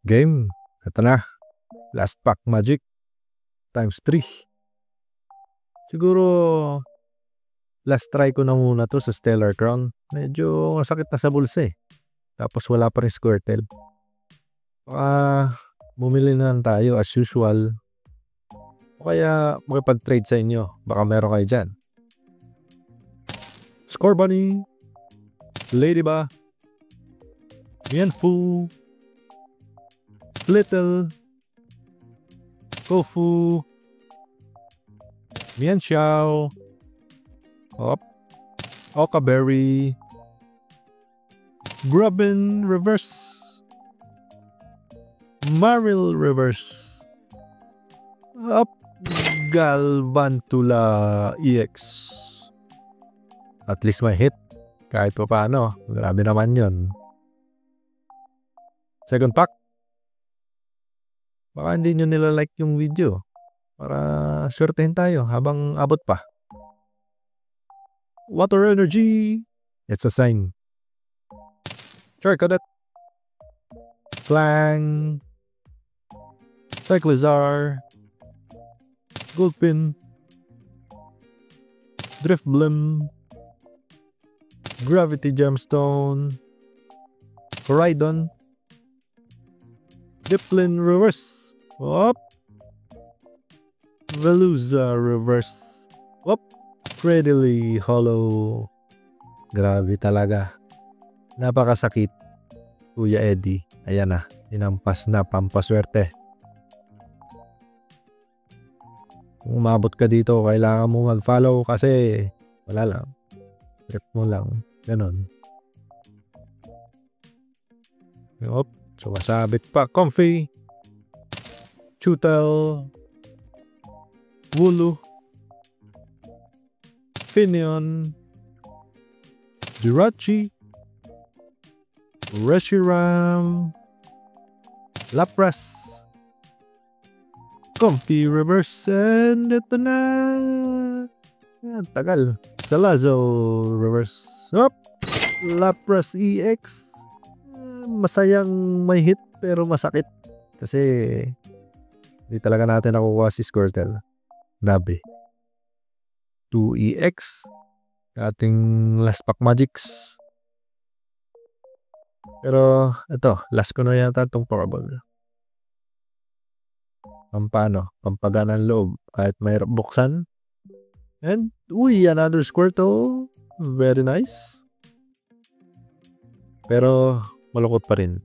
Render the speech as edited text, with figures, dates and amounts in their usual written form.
Game. Ito na. Last pack magic. Times 3. Siguro last try ko na muna to sa Stellar Crown. Medyo masakit na sa bulsa eh. Tapos wala pa rin Squirtle. Bumili na lang tayo as usual. O kaya makipag-trade sa inyo. Baka meron kayo dyan. Scorbunny. Ladybug. Mienfoo. Little. Kofu. Mienxiao. Okaberry. Grubbin Reverse. Maril Reverse. Galvantula EX. At least may hit. Kahit pa paano. Grabe naman yun. Second pack. Baka hindi nyo nilalike yung video. Para swertehin tayo habang abot pa. Water Energy. It's a sign. Charcadet. Clang. Cyclizar. Goldpin. Driftblim. Gravity Gemstone. Koraidon. Dipplin Reverse. Veluza Reverse. Readily Hollow. Grabe talaga. Napakasakit. Kuya Eddie. Ayan na. Inampas na pampaswerte. Kung umabot ka dito, kailangan mo mag-follow kasi wala lang. Trip mo lang. Ganon. Sumasabit pa. Comfy. Chutel. Wooloo. Finion. Jirachi. Reshiram. Lapras. Comfy Reverse. And ito na. Tagal. Salazo Reverse. Lapras EX. Masayang may hit pero masakit. Kasi hindi talaga natin nakukuha si Squirtle. Grabe. 2EX. Ating last pack magics. Pero ito, last ko na yata itong Pokeball. Pampagana ng loob. Kahit mahirap buksan. And, another Squirtle. Very nice. Pero malungkot pa rin.